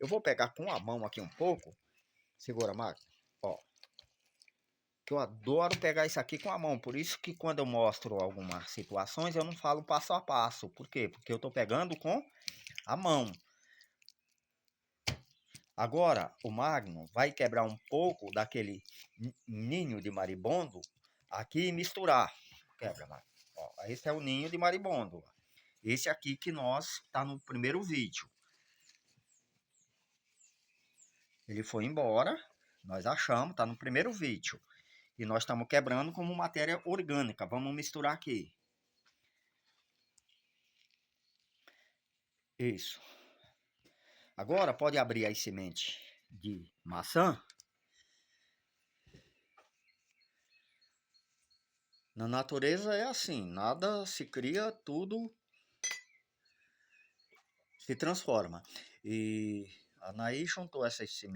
Eu vou pegar com a mão aqui um pouco. Segura, Marcos. Ó. Que eu adoro pegar isso aqui com a mão. Por isso que quando eu mostro algumas situações, eu não falo passo a passo. Por quê? Porque eu tô pegando com a mão. Agora, o Magno vai quebrar um pouco daquele ninho de marimbondo aqui e misturar. Quebra, Magno. Ó, esse é o ninho de marimbondo. Esse aqui que nós tá no primeiro vídeo. Ele foi embora, nós achamos, tá no primeiro vídeo. E nós estamos quebrando como matéria orgânica. Vamos misturar aqui. Isso. Agora pode abrir as sementes de maçã. Na natureza é assim, nada se cria, tudo se transforma. E a Anaí juntou essas sementes